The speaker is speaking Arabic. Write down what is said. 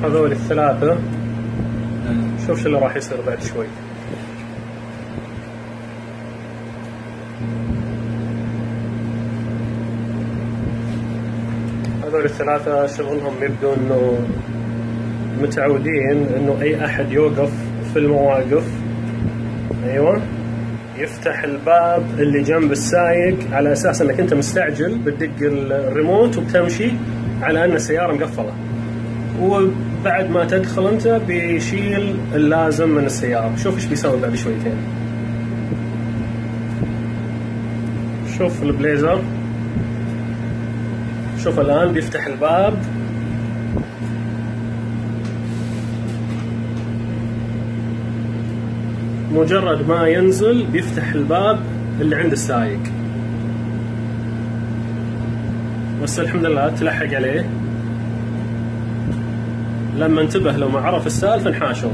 هذول الثلاثة. شوف شو اللي راح يصير بعد شوي. هذول الثلاثة شغلهم يبدو انه متعودين انه اي احد يوقف في المواقف، ايوه، يفتح الباب اللي جنب السايق على اساس انك انت مستعجل بتدق الريموت وبتمشي على ان السيارة مقفلة، وبعد ما تدخل انت بيشيل اللازم من السيارة. شوف ايش بيسوي بعد شويتين. شوف البليزر، شوف الآن بيفتح الباب، مجرد ما ينزل بيفتح الباب اللي عند السايق، بس الحمد لله تلحق عليه. لما انتبه لو ما عرف السالفة انحاشوا.